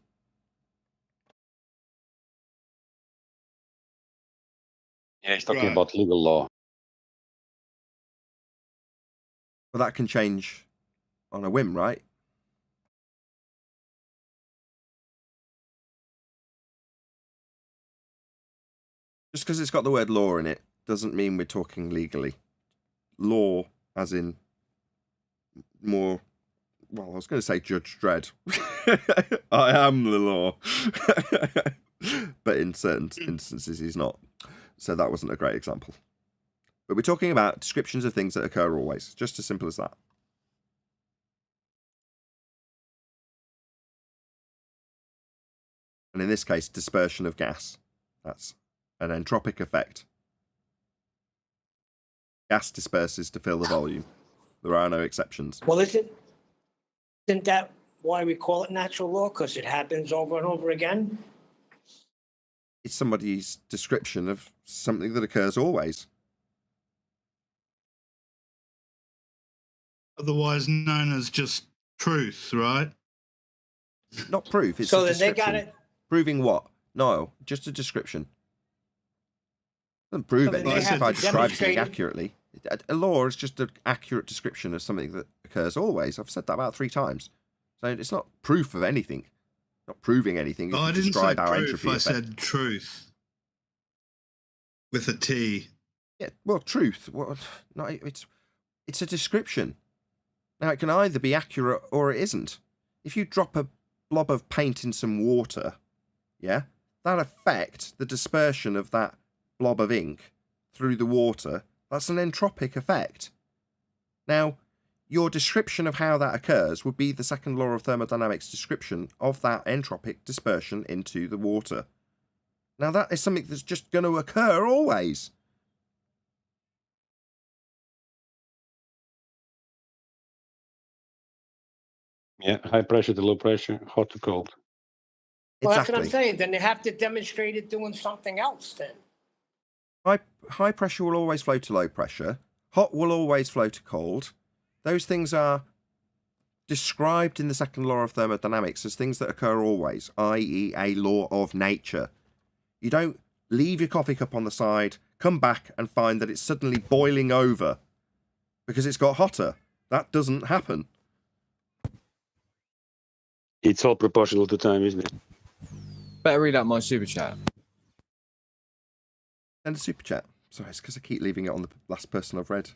Yeah, he's talking about legal law. Well, that can change on a whim, right? Just because it's got the word law in it doesn't mean we're talking legally. Law, as in more well, I was going to say Judge Dredd. I am the law. But in certain instances, he's not. So that wasn't a great example. But we're talking about descriptions of things that occur always. Just as simple as that. And in this case, dispersion of gas. That's an entropic effect. Gas disperses to fill the volume. There are no exceptions. Well, isn't that why we call it natural law? Because it happens over and over again? It's somebody's description of something that occurs always. Otherwise known as just truth, right? Not proof, it's So a then they description. got it. Proving what? No, just a description. Doesn't prove So then anything they if have I to describe something demonstrate it. accurately. A law is just an accurate description of something that occurs always. I've said that about 3 times. So it's not proof of anything. Not proving anything. If Oh, you I didn't say describe our proof, entropy I effect. said truth. With a T. Yeah, well, truth. Well, no, it's a description. Now, it can either be accurate or it isn't. If you drop a blob of paint in some water, yeah, that effect, the dispersion of that blob of ink through the water, that's an entropic effect. Now, your description of how that occurs would be the second law of thermodynamics description of that entropic dispersion into the water. Now, that is something that's just going to occur always. Yeah, high pressure to low pressure, hot to cold. Well, that's what I'm Exactly. saying. Then they have to demonstrate it doing something else then. High pressure will always flow to low pressure. Hot will always flow to cold. Those things are described in the second law of thermodynamics as things that occur always, i.e. a law of nature. You don't leave your coffee cup on the side, come back and find that it's suddenly boiling over because it's got hotter. That doesn't happen. It's all proportional to time, isn't it? Better read out my super chat. And a super chat. Sorry, it's because I keep leaving it on the last person I've read.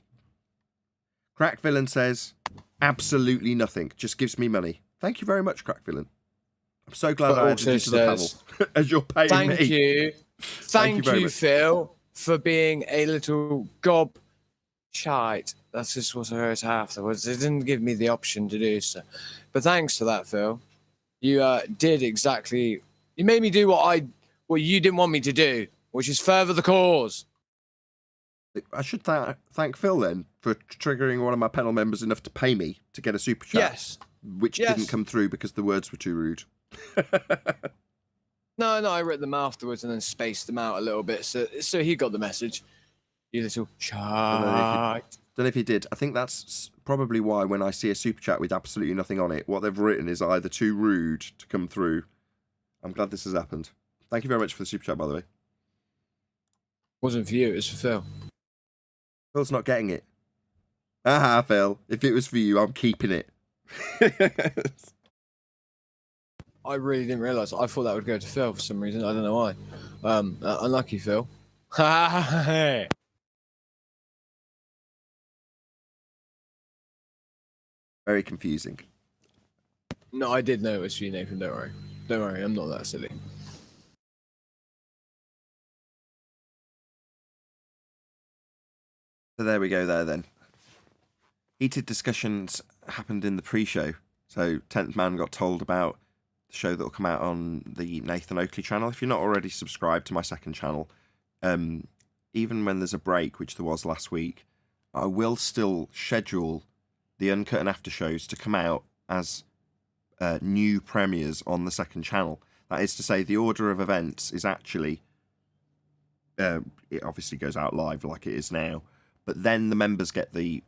Crack Villain says, absolutely nothing. Just gives me money. Thank you very much, Crack Villain. I'm so glad But I added also you to the panel says, as you're paying Thank me. you. Thank very you, much. Phil, for being a little gob shite. That's just what I heard afterwards. It didn't give me the option to do so. But thanks for that, Phil. You did exactly. You made me do what you didn't want me to do, which is further the cause. I should thank Phil then for triggering one of my panel members enough to pay me to get a super chat. Yes. Which Yes. didn't come through because the words were too rude. No, I read them afterwards and then spaced them out a little bit, so he got the message. You little shite. Don't know if he did. I think that's probably why when I see a super chat with absolutely nothing on it, what they've written is either too rude to come through. I'm glad this has happened. Thank you very much for the super chat, by the way. Wasn't for you, it was for Phil. Phil's not getting it. Aha, Phil. If it was for you, I'm keeping it. I really didn't realise. I thought that would go to Phil for some reason. I don't know why. Unlucky, Phil. Very confusing. No, I did know it was for you, Nathan. Don't worry. Don't worry, I'm not that silly. So there we go there then. Heated discussions happened in the pre-show. So 10th Man got told about the show that will come out on the Nathan Oakley channel. If you're not already subscribed to my second channel, even when there's a break, which there was last week, I will still schedule the uncut and after shows to come out as new premieres on the second channel. That is to say, the order of events is actually, it obviously goes out live like it is now, but then the members get the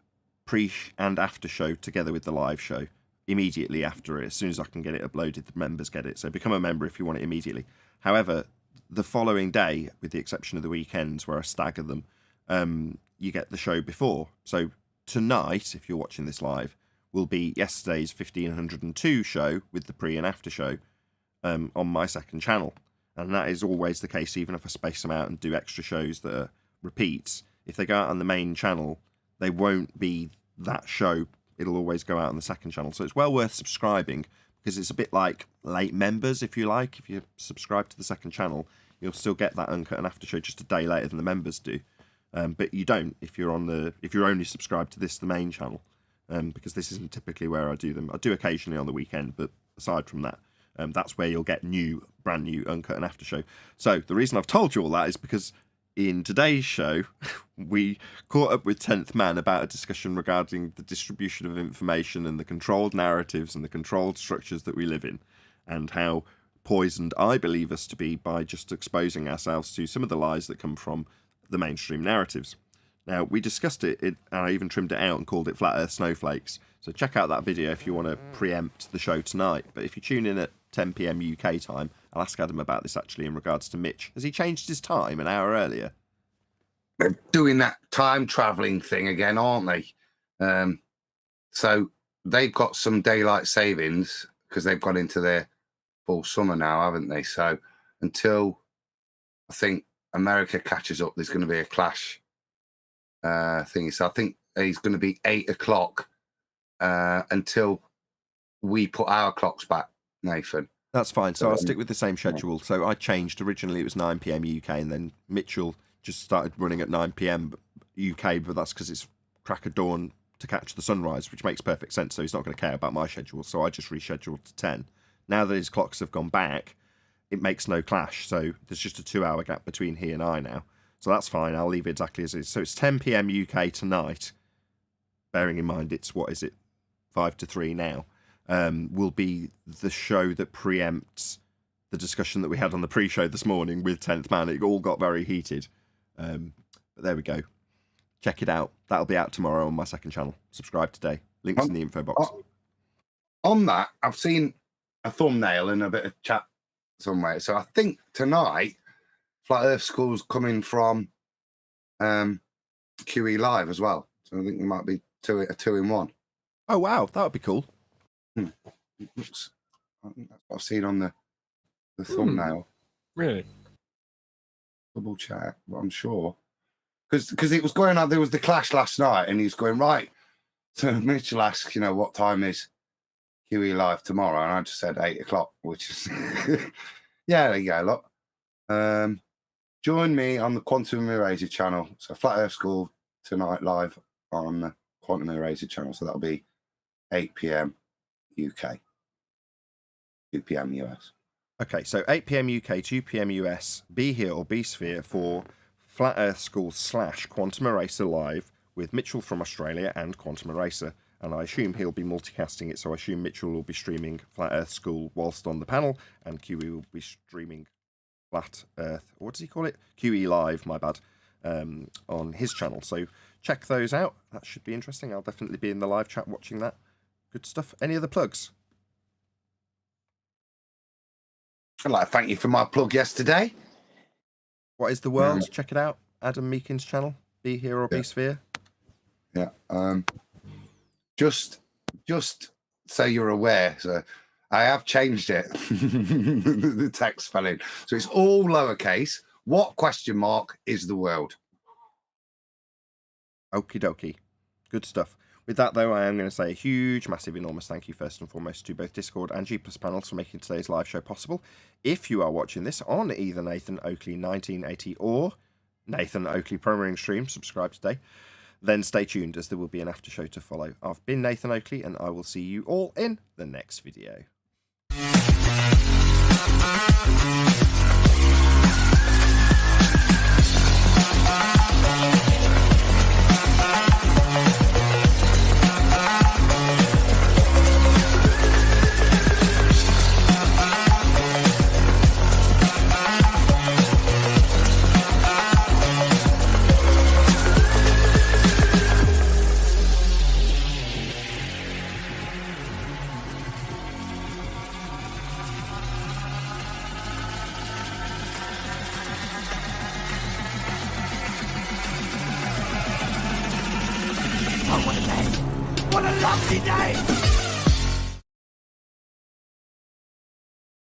pre and after show together with the live show immediately after it. As soon as I can get it uploaded, the members get it. So become a member if you want it immediately. However, the following day, with the exception of the weekends where I stagger them, you get the show before. So tonight, if you're watching this live, will be yesterday's 1502 show with the pre and after show on my second channel. And that is always the case, even if I space them out and do extra shows that are repeats. If they go out on the main channel, they won't be that show it'll always go out on the second channel. So it's well worth subscribing, because it's a bit like late members, if you like. If you subscribe to the second channel, you'll still get that uncut and after show just a day later than the members do. But you don't if you're only subscribed to the main channel, because this isn't typically where I do them. I do occasionally on the weekend, but aside from that, that's where you'll get brand new uncut and after show. So the reason I've told you all that is because in today's show, we caught up with 10th Man about a discussion regarding the distribution of information and the controlled narratives and the controlled structures that we live in, and how poisoned I believe us to be by just exposing ourselves to some of the lies that come from the mainstream narratives. Now, we discussed it, and I even trimmed it out and called it Flat Earth Snowflakes. So check out that video if you want to preempt the show tonight. But if you tune in at 10 PM UK time, I'll ask Adam about this actually in regards to Mitch. Has he changed his time an hour earlier? They're doing that time traveling thing again, aren't they? So they've got some daylight savings because they've gone into their full summer now, haven't they? So until I think America catches up, there's going to be a clash thing. So I think it's going to be 8 o'clock until we put our clocks back, Nathan. That's fine. So I'll stick with the same schedule. So I changed. Originally it was 9 PM UK, and then Mitchell just started running at 9 PM UK, but that's because it's crack of dawn to catch the sunrise, which makes perfect sense. So he's not going to care about my schedule. So I just rescheduled to 10. Now that his clocks have gone back, it makes no clash. So there's just a 2-hour gap between he and I now. So that's fine. I'll leave it exactly as it is. So it's 10 PM UK tonight. Bearing in mind it's, 5 to 3 now. Will be the show that preempts the discussion that we had on the pre-show this morning with 10th Man. It all got very heated. But there we go. Check it out. That'll be out tomorrow on my second channel. Subscribe today. Links in the info box. On that, I've seen a thumbnail and a bit of chat somewhere. So I think tonight, Flat Earth School's coming from QE Live as well. So I think there might be a two-in-one. Oh, wow. That would be cool. I think that's what I've seen on the thumbnail. Really? Double check, but I'm sure. Because it was going on, there was the clash last night, and he was going, right. So Mitchell asked, what time is QE Live tomorrow? And I just said 8 o'clock, which is, yeah, there you go, look. Join me on the Quantum Eraser channel. So Flat Earth School tonight live on the Quantum Eraser channel. So that'll be 8 PM UK, 2 PM US. Okay, so 8 PM UK, 2 PM US, be here or be sphere for Flat Earth School / Quantum Eraser Live with Mitchell from Australia and Quantum Eraser. And I assume he'll be multicasting it, so I assume Mitchell will be streaming Flat Earth School whilst on the panel, and QE will be streaming Flat Earth, what does he call it? QE Live, my bad, on his channel. So check those out. That should be interesting. I'll definitely be in the live chat watching that. Good stuff. Any other plugs? I'd like to thank you for my plug yesterday. What is the world? Check it out. Adam Meakin's channel. Be here or be sphere. Yeah. Just so you're aware, so I have changed it. The text spelling. So it's all lowercase. What ? Is the world? Okie dokie. Good stuff. With that, though, I am going to say a huge, massive, enormous thank you, first and foremost, to both Discord and G+ panels for making today's live show possible. If you are watching this on either Nathan Oakley 1980 or Nathan Oakley Programming Stream, subscribe today, then stay tuned as there will be an after show to follow. I've been Nathan Oakley, and I will see you all in the next video. What a lovely day!